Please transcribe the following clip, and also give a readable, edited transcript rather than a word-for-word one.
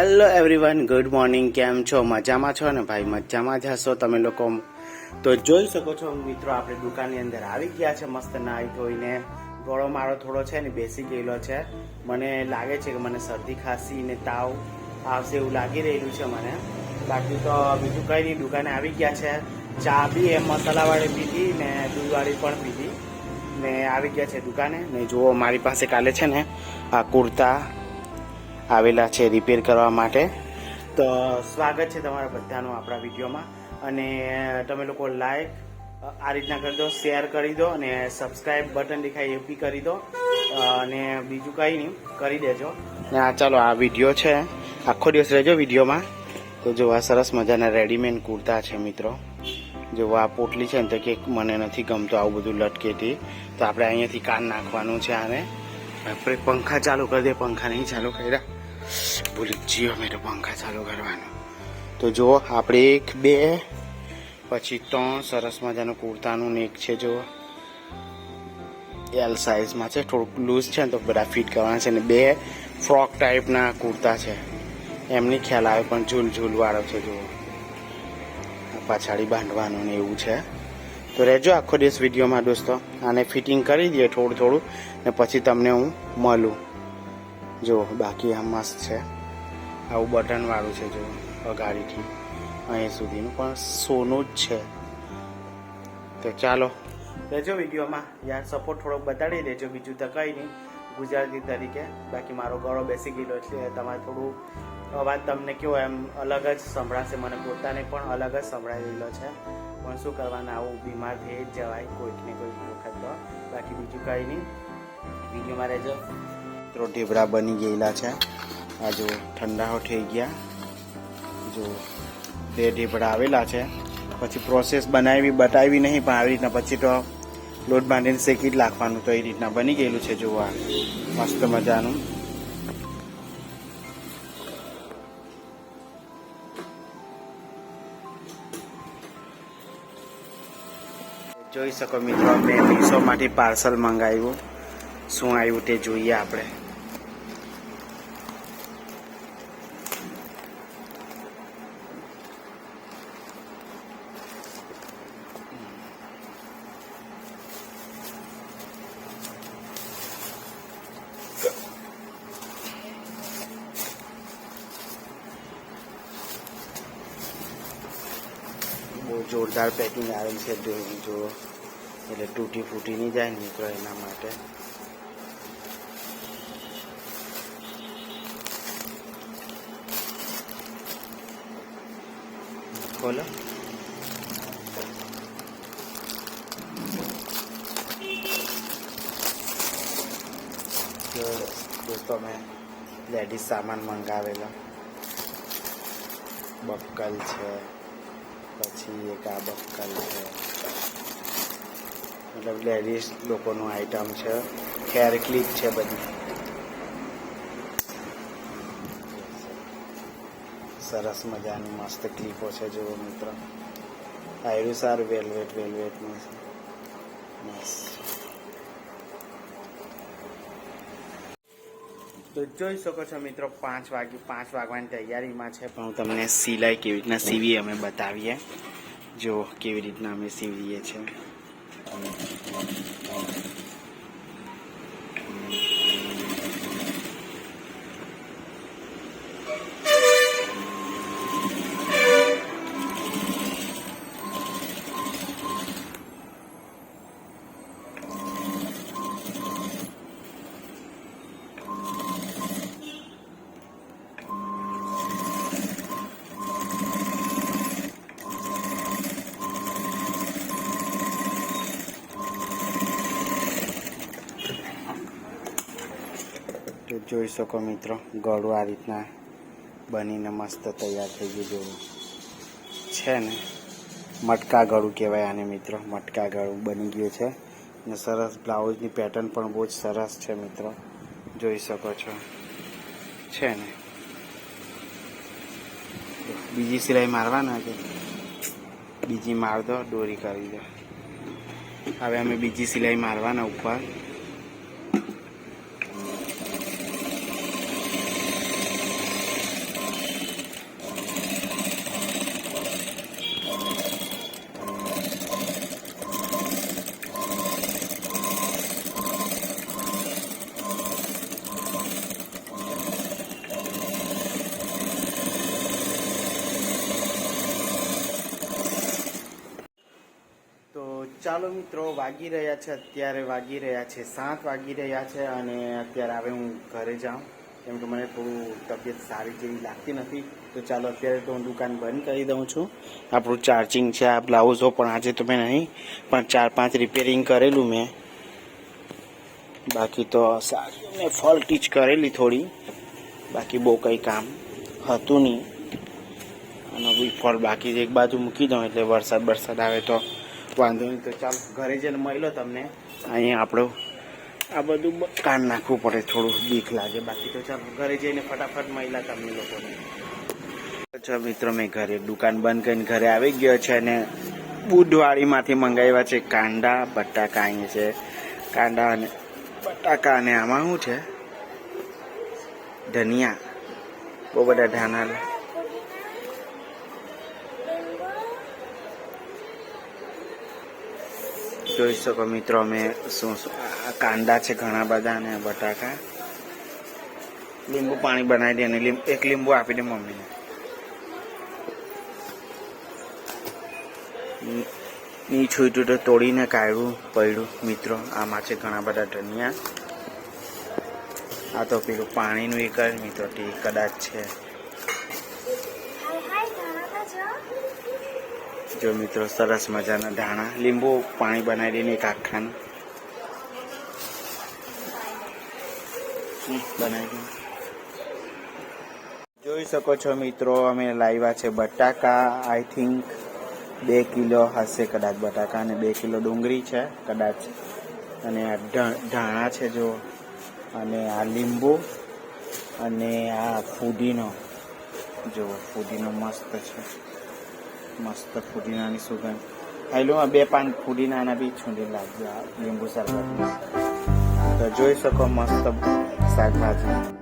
Hello everyone, good morning. કેમ છો? મજામાં છો ને ભાઈ? મજામાં જ હશો તમે લોકો. તો જોઈ શકો છો મિત્રો, આપણે દુકાનની અંદર આવી ગયા છે મસ્ત નાહી ધોઈને. ગળો મારો થોડો છે ને બેસી ગયેલો છે. મને લાગે છે કે મને શરદી ખાંસી ને તાવ આવશે એવું લાગી રહ્યું છે મને. બાકી તો બીજું કંઈ નહીં. દુકાને આવી ગયા છે. ચા બી એમ મસાલાવાળી પીધી ને દૂધવાળી પણ પીધી ને આવી ગયા છે દુકાને. ને જુઓ, મારી પાસે કાલે છે ને આ કુર્તા આવેલા છે રિપેર કરવા માટે. તો સ્વાગત છે તમારા બધાનું આપણા વિડીયોમાં. અને તમે લોકો લાઈક આ રીતના કરી દો, શેર કરી દો અને સબસ્ક્રાઈબ બટન દેખાય એ બી કરી દો. અને બીજું કંઈ નહીં, કરી દેજો. ને આ ચાલો, આ વિડીયો છે, આખો દિવસ રહેજો વિડીયોમાં. તો જો આ સરસ મજાના રેડીમેડ કુર્તા છે મિત્રો. જો આ પોટલી છે ને તો કે મને નથી ગમતો આવું બધું લટકેથી, તો આપણે અહીંયાથી કાન નાખવાનું છે આને. આપણે પંખા ચાલુ કરી દે. પંખા નહીં ચાલુ કર્યા, ભૂલી જીઓ મેં તો પંખા ચાલુ કરવાનું. તો જુઓ, આપણે 1 2 પછી 3 સરસ મજાનું કુર્તાનું ને એક છે જો એલ સાઇઝમાં છે, થોડુંક લૂઝ છે ને તો બધા ફિટ કરવાના છે. ને 2 ફ્રોક ટાઈપના કુર્તા છે, એમની ખ્યાલ આવે પણ ઝૂલવાળો છે. જુઓ, પાછાડી બાંધવાનું ને એવું છે. તો રહેજો આખો દિવસ વિડીયોમાં દોસ્તો. આને ફિટિંગ કરી દઈએ થોડું થોડું ને પછી તમને હું મળું. જો બાકી આ મસ્ત છે, આવું બટનવાળું છે. જો અગાડીથી અહીં સુધીનું પણ સોનું જ છે. તો ચાલો રહેજો વિડીયોમાં. યાર સપોર્ટ થોડોક બતાડી દેજો, બીજું તો કંઈ નહીં ગુજરાતી તરીકે. બાકી મારો ગળો બેસી ગયેલો એટલે તમારે થોડું અવાજ તમને કેવો એમ અલગ જ સંભળાશે. મને પોતાને પણ અલગ જ સંભળાઈ રહેલો છે, પણ શું કરવાના, આવું બીમાર થઈ જ જવાય કોઈક ને કોઈક વખત. તો બાકી બીજું કંઈ નહીં, વિડીયોમાં રહેજો. મિત્રો ઢેબરા બની ગયેલા છે. આ જો ઠંડાઓ થઈ ગયા. જો 2 ઢેબરા આવેલા છે. પછી પ્રોસેસ બતાવી નહીં, પણ આવી રીતના પછી તો લોટ બાંધીને શેકી જ નાખવાનું. તો એ રીતના બની ગયેલું છે. જો આ મસ્ત મજાનું. જોઈ શકો મિત્રો, મેં મીશોમાંથી પાર્સલ મંગાવ્યું. શું આવ્યું તે જોઈએ આપણે. બહુ જોરદાર પેકિંગ આવેલ છે. જો એટલે તૂટી ફૂટી નહીં જાય મિત્રો, એના માટે. ખોલો. દોસ્તો મેં લેડીઝ સામાન મંગાવેલો. બક્કલ છે, પછી એક આ બક્કલ છે, મતલબ લેડીઝ લોકોનું આઈટમ છે. હેર ક્લિપ છે બધી. સરસ મજાની મસ્ત ક્લિપો છે. જુઓ મિત્રો, આયરું સારું વેલ્વેટનું છે. મસ્ત. તો જોઈ શકો છો મિત્રો, 5 વાગવાની તૈયારીમાં છે. પણ હું તમને સિલાઈ કેવી રીતના સીવીએ અમે બતાવીએ. જો કેવી રીતના અમે સીવીએ છીએ. તો જોઈ શકો મિત્રો, ગળું આ રીતના બનીને મસ્ત તૈયાર થઈ ગયું. જેવું છે ને, મટકા ગળું કહેવાય આને મિત્રો. મટકા ગળું બની ગયું છે. ને સરસ બ્લાઉઝની પેટર્ન પણ બહુ જ સરસ છે મિત્રો. જોઈ શકો છો, છે ને. બીજી સિલાઈ મારવાના કે બીજી માર દો, દોરી કરી દો. હવે અમે બીજી સિલાઈ મારવાના ઉપર. ચાલો મિત્રો, વાગી રહ્યા છે અત્યારે 7 વાગી રહ્યા છે અને અત્યારે હવે હું ઘરે જાઉં, કેમ કે મને થોડું તબિયત સારી જેવી લાગતી નથી. તો ચાલો અત્યારે તો હું દુકાન બંધ કરી દઉં છું. આપણું ચાર્જિંગ છે, આ બ્લાઉઝો પણ આજે તો મેં નહીં, પણ 4-5 રિપેરિંગ કરેલું મેં. બાકી તો સારી મેં ફોલ્ટી જ કરેલી થોડી, બાકી બહુ કંઈ કામ હતું નહીં. અને ફોલ બાકી એક બાજુ મૂકી દઉં એટલે વરસાદ આવે તો વાંધો નહીં. તો ચાલો ઘરે જઈને મળ્યો તમને. અહીંયા આપણું આ બધું કાન નાખવું પડે, થોડું બીક લાગે. બાકી તો ચાલો ઘરે જઈને ફટાફટ મળ્યા તમને લોકોને. જો મિત્રો, મેં ઘરે દુકાન બંધ કરીને ઘરે આવી ગયો છે અને બુધવારીમાંથી મંગાવ્યા છે કાંદા બટાકા. અહીંયા છે કાંદા અને બટાકા, અને આમાં શું છે ધનિયા, બહુ બધા ધાણા. જોઈ શકો મિત્રો, અમે શું કાંદા છે ઘણા બધા અને બટાકા. લીંબુ પાણી બનાવી દે અને એક લીંબુ આપી દે મમ્મીને. ની છૂટ્યું તો તોડીને કાઢવું પડ્યું મિત્રો. આમાં છે ઘણા બધા ધનિયા. આ તો પેલું પાણીનું એક જ મિત્રો તે કદાચ છે. જો મિત્રો, સરસ મજાના ધાણા, લીંબુ પાણી બનાવી દઈને એક આખાનું બનાવી દઈએ. જોઈ શકો છો મિત્રો, અમે લાવ્યા છે બટાકા. આઈ થિંક 2 કિલો હશે કદાચ બટાકા, અને 2 કિલો ડુંગળી છે કદાચ, અને આ ધાણા છે જો, અને આ લીંબુ, અને આ ફુદીનો. જો ફુદીનો મસ્ત છે, મસ્ત ફુદીનાની સુગંધ. હાઈલોમાં 2 પાન ફુદીનાના બી છૂંદી લાગ્યો આ લીંબુ શરબત. તો જોઈ શકો મસ્ત શાકભાજી.